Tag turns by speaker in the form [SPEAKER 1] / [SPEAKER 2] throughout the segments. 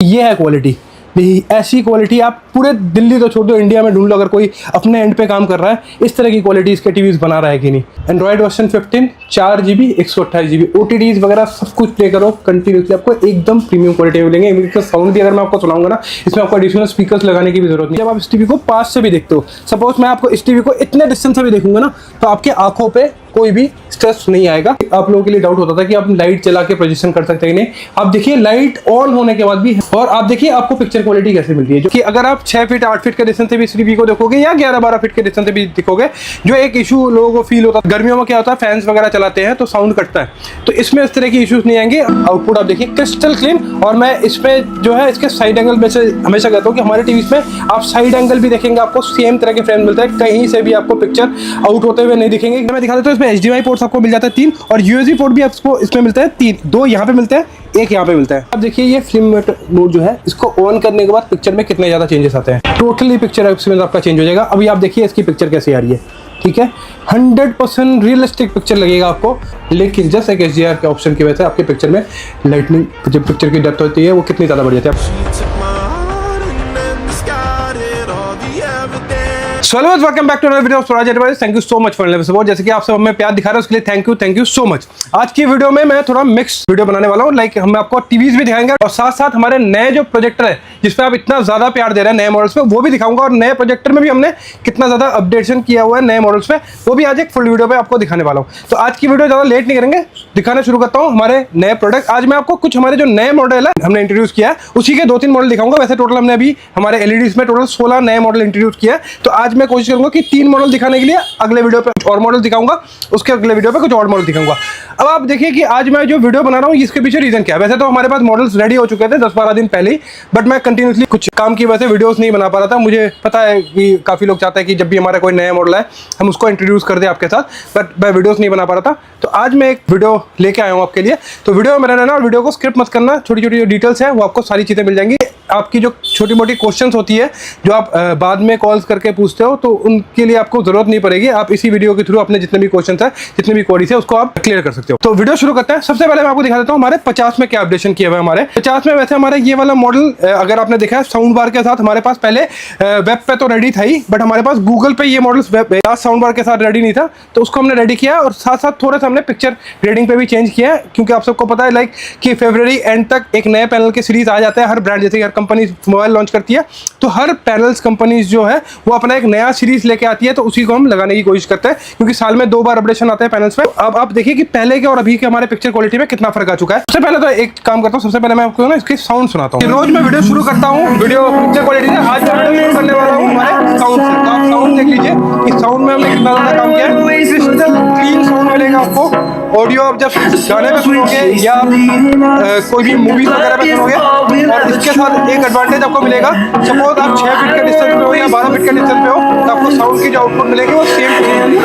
[SPEAKER 1] ये है क्वालिटी। ऐसी क्वालिटी आप पूरे दिल्ली तो छोड़ दो, इंडिया में ढूंढ लो अगर कोई अपने एंड पे काम कर रहा है, इस तरह की क्वालिटी इसके टीवीज बना रहा है कि नहीं। Android version 15, 4GB 128GB OTTs वगैरह सब कुछ प्ले करो कंटिन्यूसली, आपको एकदम प्रीमियम क्वालिटी मिलेंगे। इसका साउंड भी अगर मैं आपको सुनाऊंगा ना, इसमें आपको एडिशनल स्पीकर्स लगाने की भी जरूरत नहीं। जब आप इस टीवी को पास से भी देखते हो, सपोज मैं आपको इस टीवी को इतने डिस्टेंस से भी देखूंगा ना, तो आपके आंखों पे कोई भी स्ट्रेस नहीं आएगा। आप लोगों के लिए डाउट होता था कि आप लाइट चला के पोजीशन कर सकते हैं नहीं, आप देखिए लाइट ऑन होने के बाद भी। और आप देखिए आपको पिक्चर क्वालिटी कैसे मिलती है, जो कि अगर आप 6 फीट 8 फीट के डिस्टेंस से भी इस टीवी को देखोगे या 11-12 फीट के डिस्टेंस से भी देखोगे, जो एक इशू लोगों को फील होता है गर्मियों में, क्या होता है फैंस वगैरह चलाते हैं तो साउंड कटता है, तो इसमें इस तरह की इश्यूज नहीं आएंगे। आउटपुट आप देखिए क्रिस्टल क्लीन। और मैं इसमें जो है इसके साइड एंगल में से हमेशा कहता हूँ कि हमारे टीवी में आप साइड एंगल भी देखेंगे, आपको सेम तरह के फ्रेम मिलता है, कहीं से भी आपको पिक्चर आउट होते हुए नहीं दिखेंगे। मैं दिखा देता हूँ, इसमें HDMI पोर्ट्स आपको मिल जाता है 3, और USB पोर्ट भी आपको इसमें मिलता है 3, 2 यहाँ पे मिलते हैं, एक यहाँ पे मिलता है। अब देखिए ये फिल्म मोड जो है, इसको ऑन करने के बाद पिक्चर में कितने ज्यादा चेंजेस आते हैं। टोटली पिक्चर आपका चेंज हो जाएगा। अभी आप देखिए इसकी पिक्चर कैसी आ रही है, ठीक है, 100% रियलिस्टिक पिक्चर लगेगा आपको। लेकिन जस्ट एक HDR के ऑप्शन की वजह से आपके पिक्चर में लाइटनिंग, जो पिक्चर की डेप्थ होती है वो कितनी ज्यादा बढ़ जाती है। So hello, welcome back to another video of Swaraj Advice. Thank you so much for your support. जैसे कि आप सब हमें प्यार दिखा रहे हो उसके लिए थैंक यू सो मच। आज की वीडियो में मैं थोड़ा मिक्स वीडियो बनाने वाला हूँ। लाइक हम आपको टीवीज भी दिखाएंगे और साथ साथ हमारे नए जो प्रोजेक्टर है जिसपे आप इतना ज्यादा प्यार दे रहे हैं नए मॉडल्स पे, वो भी दिखाऊंगा। और नए प्रोजेक्टर में भी हमने कितना ज्यादा अपडेशन किया हुआ है नए मॉडल्स पे, वो भी आज एक फुल वीडियो पे आपको दिखाने वाला हूँ। तो आज की वीडियो ज्यादा लेट नहीं करेंगे, दिखाना शुरू करता हूँ हमारे नए प्रोडक्ट। आज मैं आपको कुछ हमारे जो नए मॉडल है हमने इंट्रोड्यूस किया है उसी के 2-3 मॉडल दिखाऊंगा। वैसे टोटल हमने अभी हमारे LEDs में टोटल 16 नए मॉडल इंट्रोड्यूस किया है। तो आज मैं कोशिश करूंगा कि 3 मॉडल दिखाने के लिए अगले वीडियो पे और मॉडल दिखाऊंगा, उसके अगले वीडियो पे कुछ और मॉडल दिखाऊंगा। अब आप देखिए कि आज मैं जो वीडियो बना रहा हूँ इसके पीछे रीजन क्या है। वैसे तो हमारे पास मॉडल्स रेडी हो चुके थे 10-12 दिन पहले ही, बट मैं कंटिन्यूसली कुछ काम की वजह से वीडियोस नहीं बना पा रहा था। मुझे पता है कि काफी लोग चाहते हैं कि जब भी हमारा कोई नया मॉडल है हम उसको इंट्रोड्यूस कर दें आपके साथ, बट मैं वीडियोस नहीं बना पा रहा था। तो आज मैं एक वीडियो लेके आया हूँ आपके लिए। तो वीडियो में रहना और वीडियो को स्किप मत करना, छोटी छोटी जो डिटेल्स है वो आपको सारी चीजें मिल जाएंगी। आपकी जो छोटी मोटी क्वेश्चंस होती है जो आप बाद में कॉल्स करके पूछते हो, तो उनके लिए आपको जरूरत नहीं पड़ेगी। आप इसी वीडियो के थ्रू अपने जितने भी क्वेश्चंस है, जितने भी क्वेरीज है, उसको आप क्लियर कर सकते हो। तो वीडियो शुरू करते हैं। सबसे पहले मैं आपको दिखा देता हूँ हमारे 50 में क्या अपडेशन किया हुआ है। हमारे 50 में वैसे हमारे ये वाला मॉडल अगर आपने देखा है साउंड बार के साथ, हमारे पास पहले वेब पे तो रेडी था ही, बट हमारे पास गूगल पे ये मॉडल साउंड बार के साथ रेडी नहीं था, तो उसको हमने रेडी किया। और साथ साथ थोड़ा सा हमने पिक्चर ग्रेडिंग पे भी चेंज किया है, क्योंकि आप सबको पता है लाइक कि फरवरी एंड तक एक नए पैनल की सीरीज आ जाता है। हर ब्रांड, जैसे हर कंपनी मोबाइल लॉन्च करती है, तो हर पैनल्स कंपनीज जो है वो अपना एक नया सीरीज लेके आती है, तो उसी को हम लगाने की कोशिश करते हैं, क्योंकि साल में 2 बार अपडेशन आते हैं पैनल्स पे। अब आप देखिए कि पहले के और अभी के हमारे पिक्चर क्वालिटी में कितना फर्क आ चुका है। सबसे पहले तो एक काम करता हूँ, सबसे पहले मैं आपको ना इसकी साउंड सुनाता हूँ। रोज मैं वीडियो शुरू करता हूँ वीडियो पिक्चर क्वालिटी से, आज मैं वीडियो शुरू करने वाला हूँ हमारे साउंड से। तो आप साउंड देख लीजिए कि साउंड में हमने कितना ज्यादा काम किया है। क्रिस्टल क्लीन साउंड मिलेगा आपको। ऑडियो आप जब गाने में सुनोगे या कोई भी मूवीज वगैरह में सुनोगे, और इसके साथ एक एडवांटेज आपको मिलेगा, सपोज आप 6 फीट के डिस्टेंस पे हो या 12 फीट के डिस्टेंस पे हो, तो आपको साउंड की जो आउटपुट मिलेगी वो सेम मिलेगी।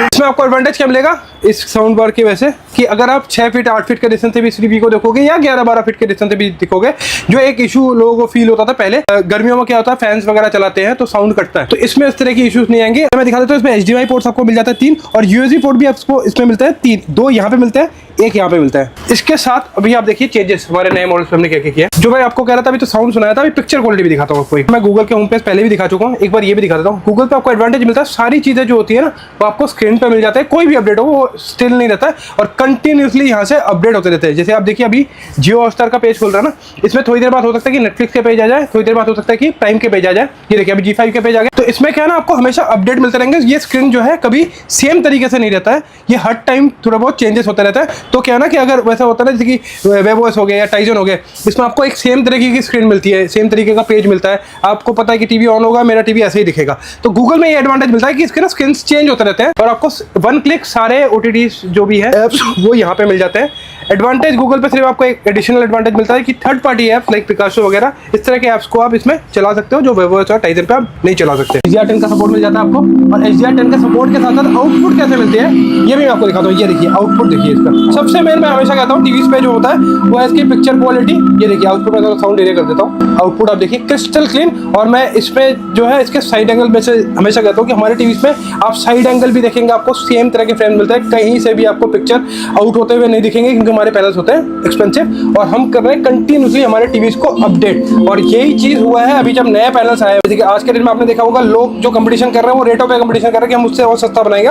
[SPEAKER 1] इसमें आपको एडवांटेज क्या मिलेगा इस साउंड बार की वजह से, कि अगर आप 6 फीट 8 फीट के डिस्टेंस से भी इस टीवी को देखोगे या 11-12 फीट के डिस्टेंस से भी देखोगे, जो एक इशू लोगों को फील होता था पहले गर्मियों में, क्या होता है फैंस वगैरह चलाते हैं तो साउंड कटता है, तो इसमें इस तरह की इश्यूज नहीं आएंगे। मैं दिखा देता हूँ, इसमें HDMI पोर्ट्स आपको मिल जाता है 3, और USB पोर्ट भी आपको इसमें मिलता है 3, 2 यहाँ पे मिलते हैं, एक यहाँ पे मिलता है। इसके साथ अभी आप देखिए चेंजेस हमारे नए मॉडल्स पे हमने क्या क्या किया। जो मैं आपको कह रहा था, अभी तो साउंड सुनाया था, अभी पिक्चर क्वालिटी भी दिखाता हूँ आपको। मैं गूगल के होम पेज पहले भी दिखा चुका हूँ, एक बार ये भी दिखा देता हूँ। गूगल पे आपको एडवांटेज मिलता है, सारी चीजें जो होती है ना वो आपको स्क्रीन पे मिल जाता है, कोई भी अपडेट हो वो स्टिल नहीं रहता है, और कंटिन्यूसली यहाँ से अपडेट होते रहते हैं। जैसे आप देखिए अभी जियो हॉटस्टार का पेज खुल रहा है ना, इसमें थोड़ी देर बाद हो सकता है कि नेटफ्लिक्स के पेज आ जाए, थोड़ी देर बाद हो सकता है कि प्राइम के पेज आ जाए। ये देखिए अभी G5 के पेज आ गए। तो इसमें क्या है ना, आपको हमेशा अपडेट मिलते रहेंगे। ये स्क्रीन जो है कभी सेम तरीके से नहीं रहता है, ये हर टाइम थोड़ा बहुत चेंजेस होता रहता है। तो क्या है ना कि अगर वैसा होता है ना, जैसे कि वेबओएस हो गया या टाइजन हो गया, इसमें आपको एक सेम तरीके की स्क्रीन मिलती है, सेम तरीके का पेज मिलता है, आपको पता है कि टीवी ऑन होगा, मेरा टीवी ऐसे ही दिखेगा। तो गूगल में ये एडवांटेज मिलता है कि इसके ना स्क्रीन चेंज होते रहते हैं, और आपको 1 क्लिक सारे OTTs जो भी है एप्स वो यहाँ पे मिल जाते हैं। एडवांटेज गूगल पे सिर्फ आपको एक एडिशनल एडवांटेज मिलता है कि third party apps like Picasso वगैरह इस तरह के ऐप्स को आप इसमें चला सकते हो, जो वेबओएस और टाइजन पे आप नहीं चला सकते। HDR10 का सपोर्ट मिल जाता है आपको, और HDR10 के सपोर्ट के साथ साथ आउटपुट कैसे मिलते हैं ये भी मैं आपको दिखाता हूँ। ये देखिए आउटपुट देखिए इसका। सबसे मेन मैं हमेशा कहता हूँ टीवीज पे जो होता है वो है इसकी पिक्चर क्वालिटी। ये देखिए आउटपुट में साउंड एरिया कर देता हूँ, आउटपुट आप देखिए क्रिस्टल क्लीन। और मैं इसमें जो है इसके साइड एंगल में से हमेशा कहता हूँ कि हमारे टीवीज में आप साइड एंगल भी देखेंगे, आपको सेम तरह के फ्रेम मिलता है, कहीं से भी आपको पिक्चर आउट होते हुए नहीं दिखेंगे, क्योंकि हमारे पैनल्स होते हैं एक्सपेंसिव, और हम कर रहे हैं कंटिन्यूसली हमारे टीवीज को अपडेट। और यही चीज हुआ है अभी जब नए पैनल्स आए। जैसे कि आज के दिन में आपने देखा होगा लोग जो कंपटीशन कर रहे हैं वो रेटों पे कंपटीशन कर रहे हैं कि हम उससे और सस्ता बनाएंगे,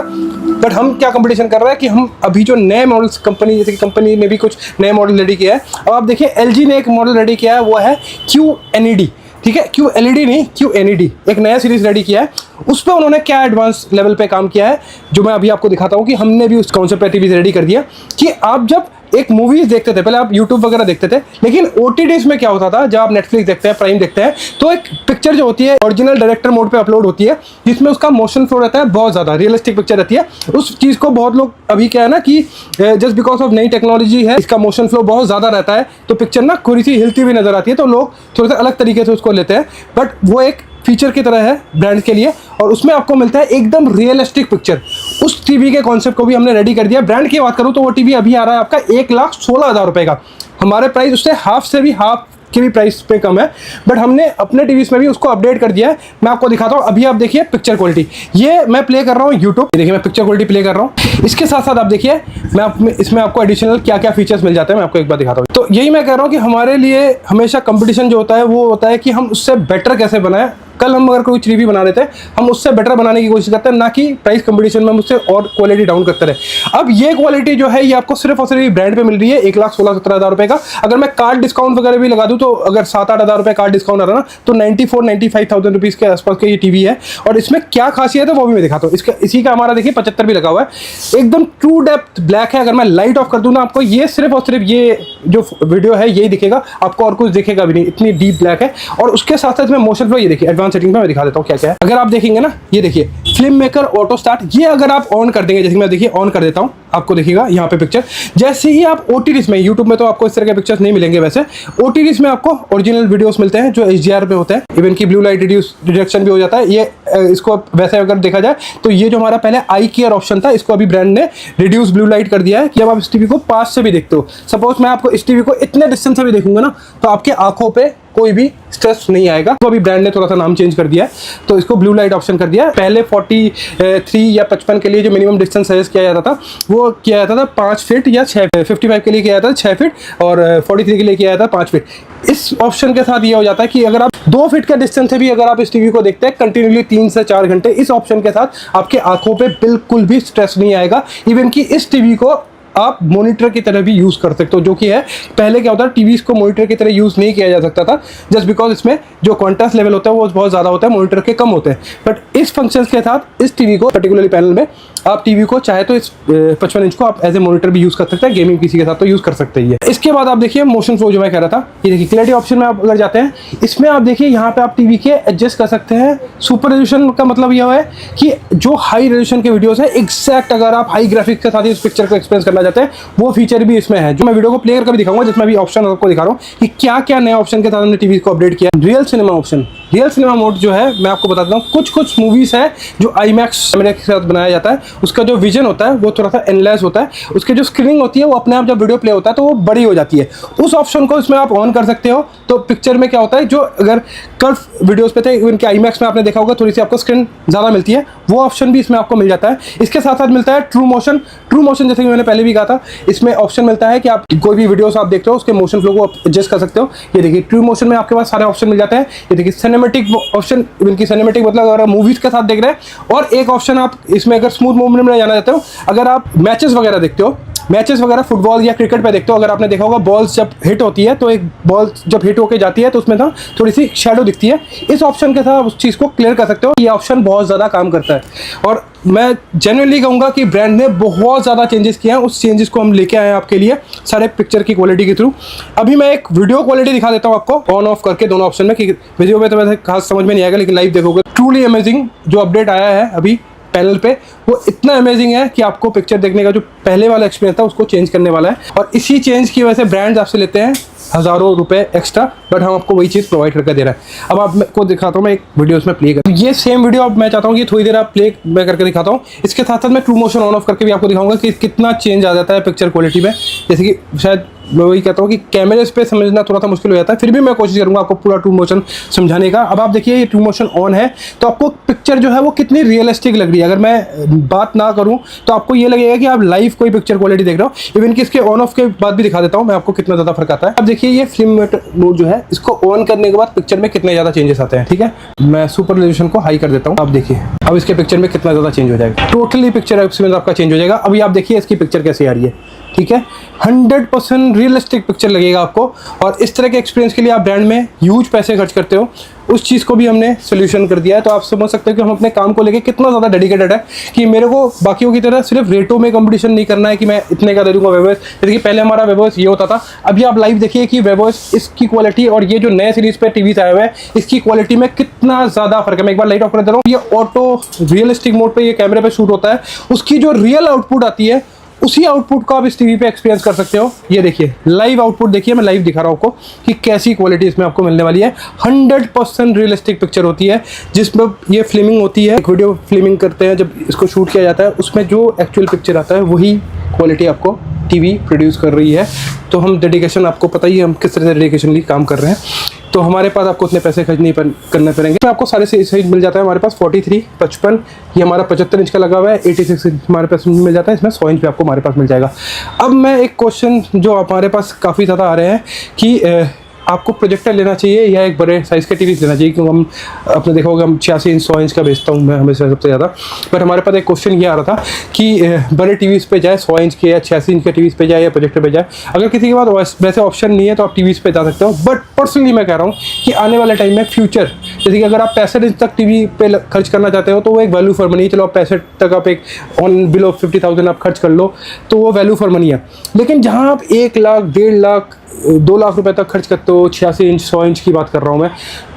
[SPEAKER 1] बट हम क्या कंपटीशन कर रहे हैं कि हम अभी जो नए मॉडल्स कंपनी, जैसे कि कंपनी ने भी कुछ नए मॉडल रेडी किया है। अब आप देखिए LG ने एक मॉडल रेडी किया है, वो है QNED। ठीक है, QLED नहीं, QNED एक नया सीरीज रेडी किया है। उस पर उन्होंने क्या एडवांस लेवल पे काम किया है जो मैं अभी आपको दिखाता हूँ कि हमने भी उस कॉन्सेप्ट पे टीवी रेडी कर दिया कि आप जब एक मूवीज देखते थे, पहले आप यूट्यूब वगैरह देखते थे, लेकिन OTTs में क्या होता था, जब आप नेटफ्लिक्स देखते हैं, प्राइम देखते हैं, तो एक पिक्चर जो होती है ओरिजिनल डायरेक्टर मोड पे अपलोड होती है, जिसमें उसका मोशन फ्लो रहता है, बहुत ज़्यादा रियलिस्टिक पिक्चर रहती है। उस चीज़ को बहुत लोग अभी क्या है ना कि जस्ट बिकॉज ऑफ नई टेक्नोलॉजी है, इसका मोशन फ्लो बहुत ज़्यादा रहता है, तो पिक्चर ना थोड़ी सी हिलती हुई नजर आती है, तो लोग थोड़ा सा अलग तरीके से उसको लेते हैं। बट वो एक फीचर की तरह है ब्रांड के लिए, और उसमें आपको मिलता है एकदम रियलिस्टिक पिक्चर। उस टीवी के कॉन्सेप्ट को भी हमने रेडी कर दिया। ब्रांड की बात करूं तो वो टीवी अभी आ रहा है आपका 1,16,000 रुपए का। हमारे प्राइस उससे हाफ से भी हाफ के भी प्राइस पे कम है, बट हमने अपने टीवीज में भी उसको अपडेट कर दिया है। मैं आपको दिखाता हूँ। अभी आप देखिए पिक्चर क्वालिटी, ये मैं प्ले कर रहा हूँ यूट्यूब, देखिए मैं पिक्चर क्वालिटी प्ले कर रहा हूँ। इसके साथ साथ आप देखिए मैं इसमें आपको एडिशनल क्या क्या फीचर्स मिल जाते हैं, मैं आपको एक बार दिखाता हूँ। तो यही मैं कह रहा हूँ कि हमारे लिए हमेशा कंपटीशन जो होता है वो होता है कि हम उससे बेटर कैसे बनाएं। कल हम अगर कोई टीवी बना रहे थे, हम उससे बेटर बनाने की कोशिश करते हैं, ना कि प्राइस कंपटीशन में हम उससे और क्वालिटी डाउन करते रहे। अब ये क्वालिटी जो है ये आपको सिर्फ और सिर्फ ब्रांड पे मिल रही है 1,16,17,000 रुपए का। अगर मैं कार्ड डिस्काउंट वगैरह भी लगा दूं तो अगर 7-8 हज़ार रुपए कार्ड डिस्काउंट आ रहा ना, तो 94-95,000 रुपीज़ के आसपास का ये टीवी है। और इसमें क्या खासियत है वो भी मैं दिखाता हूँ। इसी का हमारा देखिए 75 भी लगा हुआ है, एकदम ट्रू डेप्थ ब्लैक है। अगर मैं लाइट ऑफ कर दूं ना, आपको ये सिर्फ और सिर्फ ये जो वीडियो है यही दिखेगा, आपको और कुछ दिखेगा भी नहीं, इतनी डीप ब्लैक है। और उसके साथ साथ में मोशन फ्लो, ये देखिए एडवांस सेटिंग में मैं दिखा देता हूँ क्या क्या है। अगर आप देखेंगे ना, ये देखिए फिल्म मेकर ऑटो स्टार्ट, ये अगर आप ऑन कर देंगे, जैसे मैं देखिए ऑन कर देता हूँ, आपको देखिएगा यहाँ पे पिक्चर। जैसे ही आप OTTs में, यूट्यूब में तो आपको इस तरह के पिक्चर्स नहीं मिलेंगे, वैसे OTTs में आपको ओरिजिनल वीडियोस मिलते हैं जो HDR पे होते हैं, इवन की ब्लू लाइट रिडक्शन भी हो जाता है। ये इसको वैसे अगर देखा जाए तो ये जो हमारा पहले आई केयर ऑप्शन था, इसको अभी ब्रांड ने रिड्यूस ब्लू लाइट कर दिया है कि अब आप इस टीवी को पास से भी देखते हो। सपोज मैं आपको इस टीवी को इतने डिस्टेंस से भी देखूंगा ना, तो आपके आंखों पे कोई भी स्ट्रेस नहीं आएगा। तो अभी ब्रांड ने थोड़ा सा नाम चेंज कर दिया है, तो इसको ब्लू लाइट ऑप्शन कर दिया है। पहले 43 या 55 के लिए जो मिनिमम डिस्टेंस सजेस्ट किया जाता था वो किया जाता था 5 फीट या 6 फीट, 55 के लिए किया जाता था 6 फीट, और 43 के लिए किया जाता था 5 फीट। इस ऑप्शन के साथ ये हो जाता है कि अगर आप 2 फीट के डिस्टेंस से भी अगर आप इस टीवी को देखते हैं कंटिन्यूली 3 से 4 घंटे, इस ऑप्शन के साथ आपके आंखों पे बिल्कुल भी स्ट्रेस नहीं आएगा। इवन कि इस टीवी को आप मॉनिटर की तरह भी यूज कर सकते हो, जो कि है पहले क्या होता है टीवीज को मॉनिटर की तरह यूज नहीं किया जा सकता था, जस्ट बिकॉज इसमें जो कॉन्ट्रास्ट लेवल होता है वो बहुत ज्यादा होता है, मॉनिटर के कम होते हैं। बट इस फंक्शंस के साथ इस टीवी को पर्टिकुलरली पैनल में आप टीवी को चाहे तो इस 55 इंच को आप एज ए मॉनिटर भी यूज कर सकते हैं, गेमिंग पीसी के साथ तो यूज कर सकते ही है। इसके बाद आप देखिए मोशन फ्लो जो मैं कह रहा था, ये देखिए क्लैरिटी ऑप्शन में आप अगर जाते हैं, इसमें आप देखिए यहाँ पे आप टीवी के एडजस्ट कर सकते हैं। सुपर रेजोल्यूशन का मतलब यह है कि जो हाई रेजोल्यूशन के वीडियोस है एग्जैक्ट अगर आप हाई ग्राफिक्स के साथ ही उस पिक्चर को एक्सपीरियंस करना चाहते हैं, वो फीचर भी इसमें है, जो मैं वीडियो को प्ले करके भी दिखाऊंगा, जिसमें भी ऑप्शन आपको दिखा रहा हूँ कि क्या क्या नए ऑप्शन के साथ हमने टीवी को अपडेट किया। Real cinema option, real cinema mode जो है मैं आपको बताता हूँ, कुछ मूवीज है जो IMAX कैमरे के साथ बनाया जाता है, उसका जो विजन होता है वो थोड़ा सा एनलेस होता है, उसकी जो स्क्रीनिंग होती है वो अपने आप जब वीडियो प्ले होता है तो वो बड़ी हो जाती है। उस ऑप्शन को इसमें आप ऑन कर सकते हो, तो पिक्चर में क्या होता है, जो अगर कर्व वीडियोस पे थे इनके IMAX में आपने देखा होगा थोड़ी सी आपको स्क्रीन ज़्यादा मिलती है, वो ऑप्शन भी इसमें आपको मिल जाता है। इसके साथ साथ मिलता है ट्रू मोशन। ट्रू मोशन जैसे कि मैंने पहले भी कहा था, इसमें ऑप्शन मिलता है कि आप कोई भी वीडियोस आप देखते हो उसके मोशन फ्लो को आप एडजस्ट कर सकते हो। ये देखिए ट्रू मोशन में आपके पास सारे ऑप्शन मिल जाते हैं। ये देखिए सिनेमेटिक ऑप्शन, इनकी सिनेमेटिक मतलब अगर मूवीज के साथ देख रहे हैं, और एक ऑप्शन आप इसमें अगर स्मूथ मूवमेंट में जाना चाहते हो, अगर आप मैचेस वगैरह देखते हो, मैचेस वगैरह फुटबॉल या क्रिकेट पे देखते हो, अगर आपने देखा होगा बॉल्स जब हिट होती है तो एक बॉल जब हिट होकर जाती है तो उसमें ना थोड़ी सी शैडो दिखती है, इस ऑप्शन के साथ उस चीज़ को क्लियर कर सकते हो। ये ऑप्शन बहुत ज़्यादा काम करता है, और मैं जेन्युइनली कहूँगा कि ब्रांड ने बहुत ज़्यादा चेंजेस किए हैं। उस चेंजेस को हम लेके आए हैं आपके लिए सारे पिक्चर की क्वालिटी के थ्रू। अभी मैं एक वीडियो क्वालिटी दिखा देता हूँ आपको ऑन ऑफ करके दोनों ऑप्शन में, कि वीडियो में तो वैसे खास समझ में नहीं आएगा, लेकिन लाइव देखोगे ट्रूली अमेजिंग जो अपडेट आया है अभी पैनल पे, वो इतना अमेजिंग है कि आपको पिक्चर देखने का जो पहले वाला एक्सपीरियंस था उसको चेंज करने वाला है। और इसी चेंज की वजह से ब्रांड्स आपसे लेते हैं हज़ारों रुपए एक्स्ट्रा, बट हम आपको वही चीज़ प्रोवाइड करके दे रहे हैं। अब आपको दिखाता हूँ मैं एक वीडियो इसमें प्ले कर, ये सेम वीडियो अब मैं चाहता हूँ कि थोड़ी देर आप प्ले मैं करके दिखाता हूँ। इसके साथ साथ मैं ट्रू मोशन ऑन ऑफ करके भी आपको दिखाऊंगा कि कितना चेंज आ जाता है पिक्चर क्वालिटी में। जैसे कि शायद मैं वही कहता हूँ कि कैमरे पे समझना थोड़ा सा मुश्किल हो जाता है, फिर भी मैं कोशिश करूँगा आपको पूरा ट्रू मोशन समझाने का। अब आप देखिए ये ट्रू मोशन ऑन है तो आपको पिक्चर जो है वो कितनी रियलिस्टिक लग रही है। अगर मैं बात ना करूँ तो आपको ये लगेगा कि आप लाइव कोई पिक्चर क्वालिटी देख रहे हो। इवन कि इसके ऑन ऑफ के बाद भी दिखा देता हूँ मैं आपको कितना ज़्यादा फर्क आता है। अब देखिए ये फिल्म मोड जो है इसको ऑन करने के बाद पिक्चर में कितने ज़्यादा चेंजेस आते हैं। ठीक है, मैं सुपर रेजोल्यूशन को हाई कर देता हूँ। आप देखिए अब इसके पिक्चर में कितना ज़्यादा चेंज हो जाएगा, टोटली पिक्चर एक्सपीरियंस आपका चेंज हो जाएगा। अभी आप देखिए इसकी पिक्चर कैसे आ रही है। ठीक है, 100% रियलिस्टिक पिक्चर लगेगा आपको। और इस तरह के एक्सपीरियंस के लिए आप ब्रांड में ह्यूज पैसे खर्च करते हो, उस चीज़ को भी हमने सोल्यूशन कर दिया है। तो आप समझ सकते हो कि हम अपने काम को लेके कितना ज़्यादा डेडिकेटेड है कि मेरे को बाकियों की तरह सिर्फ रेटों में कंपटीशन नहीं करना है कि मैं इतने का दे दूंगा वेबॉइस। जैसे कि पहले हमारा वेबॉइस ये होता था, अभी आप लाइव देखिए कि वेबॉइस इसकी क्वालिटी और ये जो नए सीरीज पे टीवीज आए हुए हैं इसकी क्वालिटी में कितना ज़्यादा फर्क है। मैं एक बार लाइट ऑफ कर दे रहा हूँ, ये ऑटो रियलिस्टिक मोड पर ये कैमरे पर शूट होता है, उसकी जो रियल आउटपुट आती है उसी आउटपुट को आप इस टीवी पे एक्सपीरियंस कर सकते हो। ये देखिए लाइव आउटपुट देखिए, मैं लाइव दिखा रहा हूँ आपको कि कैसी क्वालिटी इसमें आपको मिलने वाली है। 100% रियलिस्टिक पिक्चर होती है जिसमें ये फिल्मिंग होती है, वीडियो फिल्मिंग करते हैं जब इसको शूट किया जाता है, उसमें जो एक्चुअल पिक्चर आता है वही क्वालिटी आपको टीवी प्रोड्यूस कर रही है। तो हम डेडिकेशन, आपको पता ही है हम किस तरह से डेडिकेशनली काम कर रहे हैं। तो हमारे पास आपको उतने पैसे खर्च नहीं करने पड़ेंगे। तो आपको सारे साइज मिल जाता है हमारे पास 43, 55, ये हमारा 75 इंच का लगा हुआ है, 86 इंच हमारे पास मिल जाता है, इसमें 100 इंच भी आपको हमारे पास मिल जाएगा। अब मैं एक क्वेश्चन जो हमारे पास काफ़ी ज़्यादा आ रहे हैं कि आपको प्रोजेक्टर लेना चाहिए या एक बड़े साइज़ के टीवी लेना चाहिए, क्योंकि हम आपने देखा होगा हम 86 इंच 100 इंच का बेचता हूँ मैं हमेशा सबसे ज़्यादा। पर हमारे पास एक क्वेश्चन ये आ रहा था कि बड़े टीवीज़ पे जाए 100 इंच के या 86 इंच के टीवीज़ पे जाए या प्रोजेक्टर पे जाए। अगर किसी के पास वैसे ऑप्शन नहीं है तो आप टीवीज़ पे जा सकते हो। बट पर्सनली मैं कह रहा हूँ कि आने वाले टाइम में फ्यूचर, जैसे कि अगर आप 65 इंच तक टीवी पे खर्च करना चाहते हो तो वो एक वैल्यू फॉर मनी है। चलो आप 65 तक आप एक ऑन बिलो 50,000 आप खर्च कर लो तो वो वैल्यू फॉर मनी है। लेकिन जहाँ आप 1 लाख, 1.5 लाख, 2 लाख रुपए तक खर्च करते हो, 86 इंच 100 इंच की बात कर रहा हूँ मैं,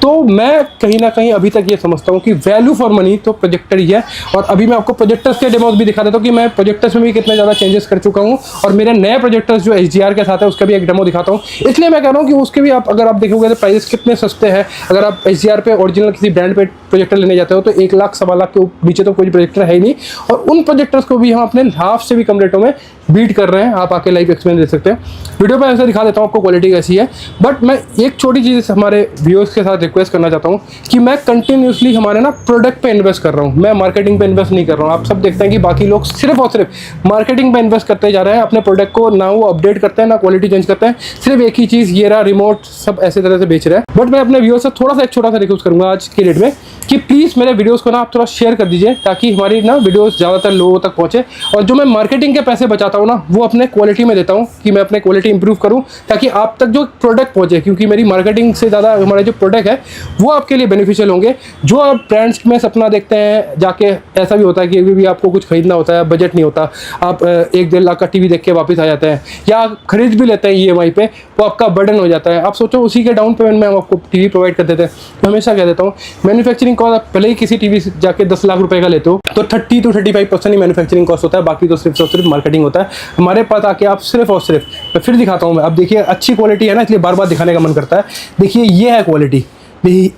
[SPEAKER 1] तो मैं कहीं ना कहीं अभी तक ये समझता हूँ कि वैल्यू फॉर मनी तो प्रोजेक्टर ही है। और अभी मैं आपको प्रोजेक्टर्स के डेमोज भी दिखा देता हूँ कि मैं प्रोजेक्टर्स में भी कितने ज़्यादा चेंजेस कर चुका हूँ। और मेरे नए प्रोजेक्टर्स जो HDR के साथ है उसका भी एक डेमो दिखाता हूँ। इसलिए मैं कह रहा हूँ कि उसके भी आप अगर आप देखोगे तो प्राइस कितने सस्ते हैं। अगर आप HDR पे ओरिजिनल किसी ब्रांड पे प्रोजेक्टर लेने जाते हो तो 1 लाख, 1.25 लाख के नीचे तो कोई प्रोजेक्टर है ही नहीं। और उन प्रोजेक्टर्स को भी हम अपने हाफ से भी कम रेटों में बीट कर रहे हैं। आप आके लाइव एक्सपीरियंस दे सकते हैं। वीडियो पे ऐसे दिखा देता हूँ आपको क्वालिटी कैसी है। बट मैं एक छोटी चीज़ हमारे व्यूअर्स के साथ रिक्वेस्ट करना चाहता हूँ कि मैं कंटिन्यूसली हमारे ना प्रोडक्ट पे इन्वेस्ट कर रहा हूँ, मैं मार्केटिंग पे इन्वेस्ट नहीं कर रहा हूँ। आप सब देखते हैं कि बाकी लोग सिर्फ और सिर्फ मार्केटिंग पे इन्वेस्ट करते जा रहे हैं अपने प्रोडक्ट को, ना वो अपडेट करते हैं ना क्वालिटी चेंज करते हैं, सिर्फ एक ही चीज़ ये रहा रिमोट, सब ऐसे तरह से बेच रहे हैं। बट मैं अपने व्यूअर्स से थोड़ा सा एक छोटा सा रिक्वेस्ट करूँगा आज की डेट में कि प्लीज़ मेरे वीडियोज़ को ना आप थोड़ा शेयर कर दीजिए ताकि हमारी ना वीडियोज़ ज़्यादातर लोगों तक पहुँचे। और जो मैं मार्केटिंग के पैसे बचाता हूँ ना वो अपने क्वालिटी में देता हूँ कि मैं अपने क्वालिटी इंप्रूव करूँ ताकि आप तक जो प्रोडक्ट पहुँचे, क्योंकि मेरी मार्केटिंग से ज़्यादा हमारे जो प्रोडक्ट है वो आपके लिए बेनिफिशियल होंगे। जो आप ब्रांड्स में सपना देखते हैं जाके, ऐसा भी होता है कि अभी भी आपको कुछ खरीदना होता है, बजट नहीं होता, आप 1-1.5 लाख का टीवी देख के वापस आ जाते हैं या खरीद भी लेते हैं EMI पे, वो आपका बर्डन हो जाता है। आप सोचो उसी के डाउन पेमेंट में हम आपको टीवी प्रोवाइड कर देते हैं। मैं हमेशा कह देता हूँ मैन्युफैक्चरिंग कॉस्ट आप पहले ही किसी टीवी से जाके 10 लाख रुपए का लेते हो तो 30 to 35% ही मैन्युफैक्चरिंग कॉस्ट होता है, बाकी तो सिर्फ और सिर्फ मार्केटिंग होता है। हमारे पास आके आप सिर्फ और सिर्फ, मैं फिर दिखाता हूँ मैं, अब देखिए अच्छी क्वालिटी है ना इसलिए बार बार दिखाने का मन करता है। देखिए ये है क्वालिटी,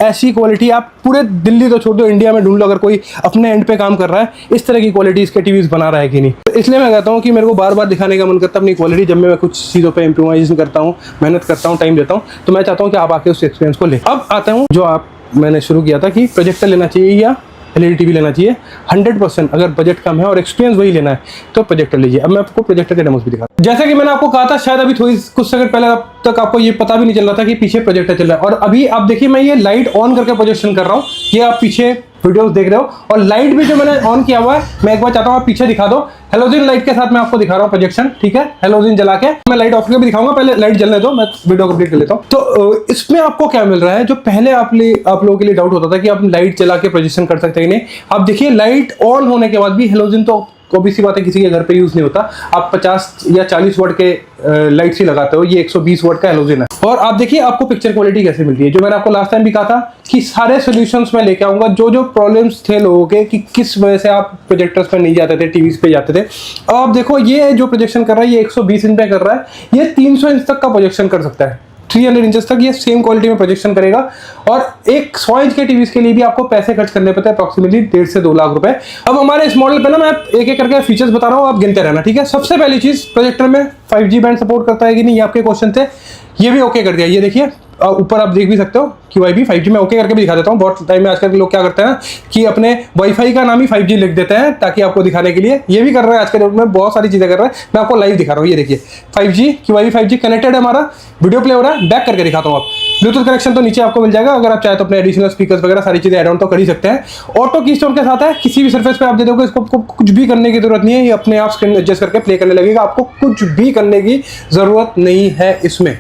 [SPEAKER 1] ऐसी क्वालिटी आप पूरे दिल्ली तो छोड़ दो, इंडिया में ढूंढ लो अगर कोई अपने एंड पे काम कर रहा है इस तरह की क्वालिटी इसके टीवीज बना रहा है कि नहीं। तो इसलिए मैं कहता हूँ कि मेरे को बार बार दिखाने का मन करता है अपनी क्वालिटी। जब मैं कुछ चीज़ों पे इम्प्रोवाइजेशन करता हूँ, मेहनत करता हूँ, टाइम देता हूँ, तो मैं चाहता हूँ कि आप आके उस एक्सपीरियंस को ले। अब आता हूँ जो मैंने शुरू किया था कि प्रोजेक्टर लेना चाहिए या LED टीवी लेना चाहिए। 100% अगर बजट कम है और एक्सपीरियंस वही लेना है तो प्रोजेक्टर लीजिए। अब मैं आपको प्रोजेक्टर के डेमोस भी दिखाता हूं। जैसा कि मैंने आपको कहा था, शायद अभी थोड़ी कुछ सेकंड पहले अब तक आपको ये पता भी नहीं चल रहा था कि पीछे प्रोजेक्टर चल रहा है। और अभी आप देखिए मैं ये लाइट ऑन करके प्रोजेक्शन कर रहा हूँ, ये आप पीछे वीडियोस देख रहे हो। और लाइट भी जो मैंने ऑन किया हुआ है, मैं एक बार चाहता हूँ आप पीछे दिखा दो। हेलोजन लाइट के साथ मैं आपको दिखा रहा हूँ प्रोजेक्शन, ठीक है। हेलोजन जला के मैं लाइट ऑफ करके भी दिखाऊंगा, पहले लाइट जलने दो, मैं वीडियो कंप्लीट कर लेता हूँ। तो इसमें आपको क्या मिल रहा है, जो पहले आप लोगों के लिए डाउट होता था कि आप लाइट जला के प्रोजेक्शन कर सकते हैं नहीं। आप देखिए लाइट ऑन होने के बाद भी हेलोजन तो obvious सी बात है किसी के घर पे यूज नहीं होता। आप 50 या 40 वाट के लाइट्स ही लगाते हो, ये 120 वाट का हेलोजन है। और आप देखिए आपको पिक्चर क्वालिटी कैसे मिलती है, जो मैंने आपको लास्ट टाइम भी कहा था कि सारे सॉल्यूशंस मैं लेके आऊंगा। जो प्रॉब्लम्स थे लोगों के कि किस वजह से आप प्रोजेक्टर्स पे नहीं जाते थे, टीवीज पे जाते थे, अब आप देखो ये जो प्रोजेक्शन कर रहा है ये 120 इंच पे कर रहा है, ये 300 इंच तक का प्रोजेक्शन कर सकता है। 300 इंचेस तक ये सेम क्वालिटी में प्रोजेक्शन करेगा। और एक 100 इंच के टीवी के लिए भी आपको पैसे खर्च करने पड़ते हैं अप्रॉक्सीमेटली 1.5 से 2 लाख रुपए। अब हमारे इस मॉडल पे ना मैं एक एक करके फीचर्स बता रहा हूँ, आप गिनते रहना, ठीक है। सबसे पहली चीज, प्रोजेक्टर में 5G बैंड सपोर्ट करता है कि नहीं, ये आपके क्वेश्चन थे, ये भी ओके कर दिया। ये देखिए ऊपर आप देख भी सकते हो QIB 5G में ओके करके भी दिखा देता हूँ। बहुत टाइम में आजकल के लोग क्या करते हैं ना कि अपने वाईफाई का नाम ही 5G लिख देते हैं ताकि आपको दिखाने के लिए। ये भी कर रहे हैं आज के डेट में, बहुत सारी चीजें कर रहे हैं। मैं आपको लाइव दिखा रहा हूँ, ये देखिए 5G QIB 5G कनेक्टेड है, हमारा वीडियो प्ले हो रहा है। बैक करके दिखाता हूँ, आप ब्लूटूथ कनेक्शन तो नीचे आपको मिल जाएगा, अगर आप चाहे तो अपने एडिशनल स्पीकर्स वगैरह सारी चीजें ऐड ऑन तो कर ही सकते हैं। ऑटो कीस्टोन के साथ है, किसी भी सरफेस पे आप दे दोगे, इसको कुछ भी करने की जरूरत नहीं है, ये अपने आप स्क्रीन एडजस्ट करके प्ले करने लगेगा, आपको कुछ भी करने की जरूरत नहीं है इसमें।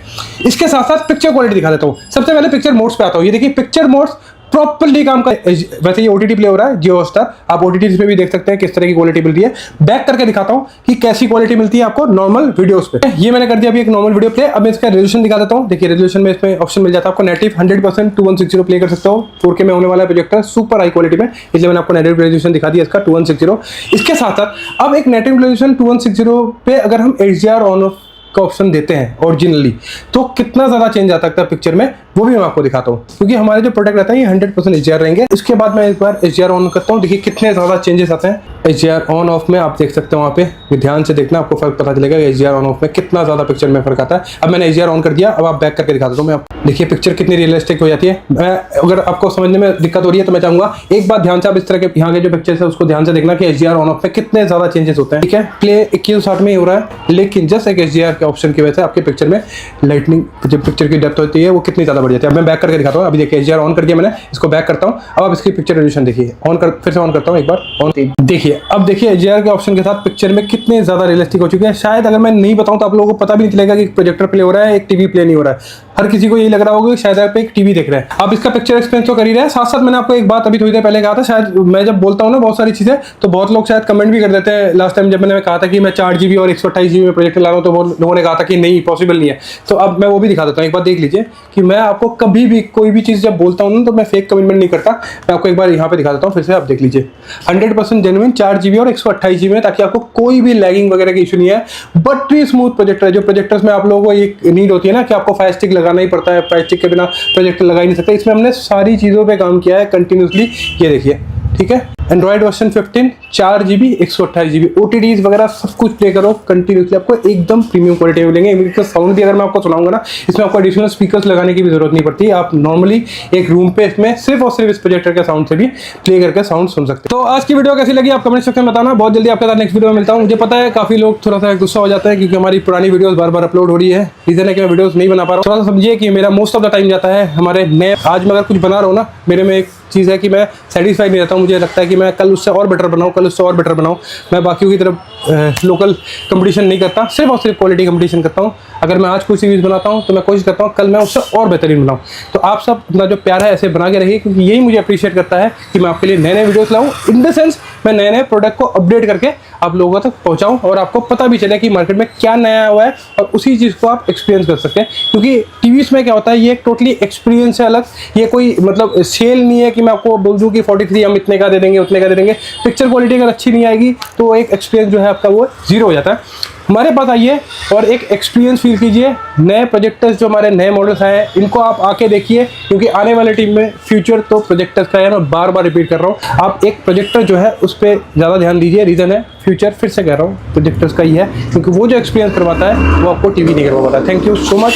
[SPEAKER 1] इसके साथ साथ पिक्चर क्वालिटी दिखा देता हूँ। सबसे पहले पिक्चर मोड्स पे आता हूँ, ये देखिए पिक्चर मोड्स प्रॉपर्ली काम का। वैसे ये OTT प्ले हो रहा है जियो हॉटस्टार, आप OTT पे भी देख सकते हैं किस तरह की क्वालिटी मिलती है। बैक करके दिखाता हूं कि कैसी क्वालिटी मिलती है आपको नॉर्मल वीडियोस पे। ये मैंने कर दिया अभी एक नॉर्मल वीडियो प्ले। अब मैं इसका रेजोल्यूशन दिखा देता हूं। देखिए रेजोल्यूशन में इसमें ऑप्शन मिल जाता है आपको नेटिव 100% 2160 प्ले कर सकते हो। 4K में होने वाला प्रोजेक्टर सुपर हाई क्वालिटी में, इसलिए मैंने आपको नेटिव रेजोल्यूशन दिखा दिया इसका 2160। इसके साथ साथ अब एक नेटिव रेजोल्यूशन 2160 पे अगर हम HDR ऑन ऑफ का ऑप्शन देते हैं ओरिजिनली, तो कितना ज्यादा चेंज आ सकता है पिक्चर में, वो भी मैं आपको दिखाता हूँ। क्योंकि हमारे जो प्रोडक्ट रहता है ये 100% HDR रहेंगे। इसके बाद मैं एक बार HDR ऑन करता हूँ, देखिए कितने ज्यादा चेंजेस आते हैं। HDR ऑन ऑफ में आप देख सकते हो, वहाँ पे ध्यान से देखना, आपको फर्क पता चलेगा HDR ऑन ऑफ में कितना ज्यादा पिक्चर में फर्क आता है। अब मैंने HDR ऑन कर दिया, अब आप बैक करके दिखा देता हूँ मैं। देखिए पिक्चर कितनी रियलिस्टिक हो जाती है। मैं अगर आपको समझने में दिक्कत हो रही है तो मैं चाहूंगा एक बार ध्यान से आप इस तरह के यहाँ के जो पिक्चर्स है उसको ध्यान से देखना कि HDR ऑन ऑफ में कितने ज्यादा चेंजेस होते हैं, ठीक है। प्ले 2160 में ही हो रहा है, लेकिन जस्ट एक HDR के ऑप्शन की वजह से आपके पिक्चर में लाइटनिंग, जो पिक्चर की डेप्थ होती है वो कितनी ज्यादा बढ़ जाती है। अब मैं बैक करके दिखाता हूँ। अभी देखिए HDR ऑन कर दिया मैंने, इसको बैक करता हूँ। अब आप इसकी पिक्चर रेजोल्यूशन देखिए, ऑन कर, फिर से ऑन करता हूँ एक बार, ऑन देखिए। अब देखिए HDR के ऑप्शन के साथ पिक्चर में कितने ज्यादा रियलिस्टिक हो चुके हैं। शायद अगर मैं नहीं बताऊँ तो आप लोगों को पता भी नहीं चलेगा कि प्रोजेक्टर प्ले हो रहा है, एक टीवी प्ले नहीं हो रहा है। हर किसी को यही लग रहा होगा कि शायद आप एक टीवी देख रहे हैं। आप इसका पिक्चर एक्सपीरियंस तो कर ही रहे हैं, साथ साथ मैंने आपको एक बात अभी थोड़ी देर पहले कहा था, शायद मैं जब बोलता हूँ ना बहुत सारी चीजें तो बहुत लोग शायद कमेंट भी कर देते हैं। लास्ट टाइम जब मैंने कहा था कि मैं 4GB और 128GB में प्रोजेक्टर ला रहा हूँ तो बहुत लोगों ने कहा था कि नहीं पॉसिबल नहीं है। तो अब मैं वो भी दिखा देता हूँ, एक बार देख लीजिए कि मैं आपको कभी भी कोई भी चीज़ जब बोलता हूँ ना तो मैं फेक कमिटमेंट नहीं करता। मैं आपको एक बार यहाँ पे दिखा देता हूँ, फिर से आप देख लीजिए 100% जेन्युइन 4GB और 128GB में, ताकि आपको कोई भी लैगिंग वगैरह की इशू नहीं है। बटरी स्मूथ प्रोजेक्टर है। जो प्रोजेक्टर्स में आप लोगों को एक नीड होती है ना कि आपको फायर स्टिक लगाना ही पड़ता है, फायर स्टिक के बिना प्रोजेक्टर लगा ही नहीं सकते, इसमें हमने सारी चीज़ों पे काम किया है कंटिन्यूसली। ये देखिए, ठीक है। Android version 15 4GB 128GB OTTs वगैरह सब कुछ प्ले करो कंटिन्यूसली, आपको एकदम प्रीमियम क्वालिटी में मिलेंगे। इनका साउंड भी अगर मैं आपको सुनाऊंगा ना, इसमें आपको एडिशनल स्पीकर्स लगाने की भी जरूरत नहीं पड़ती। आप नॉर्मली एक रूम पे इसमें सिर्फ और सिर्फ इस प्रोजेक्टर के साउंड से भी प्ले करके साउंड सुन सकते हैं। तो आज की वीडियो कैसी लगी आप कमेंट सेक्शन में बताना। बहुत जल्दी आपके साथ नेक्स्ट वीडियो में मिलता हूँ। मुझे पता है काफी लोग थोड़ा सा गुस्सा हो जाता है क्योंकि हमारी पुरानी वीडियोस बार बार अपलोड हो रही है। रीजन है कि मैं वीडियोस नहीं बना पा रहा हूँ। थोड़ा सा समझिए कि मेरा मोस्ट ऑफ द टाइम जाता है हमारे नए। आज मैं अगर कुछ बना रहा हूँ ना, मेरे में एक चीज़ है कि मैं सेटिस्फाई नहीं रहता हूँ। मुझे लगता है कि मैं कल उससे और बेटर बनाऊँ, कल उससे और बेटर बनाऊँ। मैं बाकियों की तरफ लोकल कंपटीशन नहीं करता, सिर्फ और सिर्फ क्वालिटी कंपटीशन करता हूँ। अगर मैं आज कोई सीरीज बनाता हूँ तो मैं कोशिश करता हूँ कल मैं उससे और बेहतरीन बनाऊँ। तो आप सब अपना जो प्यार है ऐसे बना के रहिए, क्योंकि यही मुझे अप्रिशिएट करता है कि मैं आपके लिए नए नए वीडियोस लाऊं। इन द सेंस मैं नए नए प्रोडक्ट को अपडेट करके आप लोगों तक पहुँचाऊँ और आपको पता भी चले कि मार्केट में क्या नया हुआ है और उसी चीज़ को आप एक्सपीरियंस कर सकते हैं। क्योंकि टीवीज में क्या होता है, ये एक टोटली एक्सपीरियंस है अलग। ये कोई मतलब सेल नहीं है कि मैं आपको बोल दूँ कि 43 हम इतने का दे देंगे उतने का दे देंगे। पिक्चर क्वालिटी अगर अच्छी नहीं आएगी तो एक एक्सपीरियंस जो है आपका वो जीरो हो जाता है। हमारे पास आइए और एक एक्सपीरियंस फील कीजिए। नए प्रोजेक्टर्स जो हमारे नए मॉडल्स आए हैं इनको आप आके देखिए, क्योंकि आने वाले टीम में फ्यूचर तो प्रोजेक्टर्स का है। मैं बार बार रिपीट कर रहा हूँ, आप एक प्रोजेक्टर जो है उस पर ज़्यादा ध्यान दीजिए। रीज़न है फ्यूचर, फिर से कह रहा हूँ, प्रोजेक्टर्स का ही है, क्योंकि वो जो एक्सपीरियंस करवाता है वो आपको टीवी नहीं करवा पाता। Thank you so much.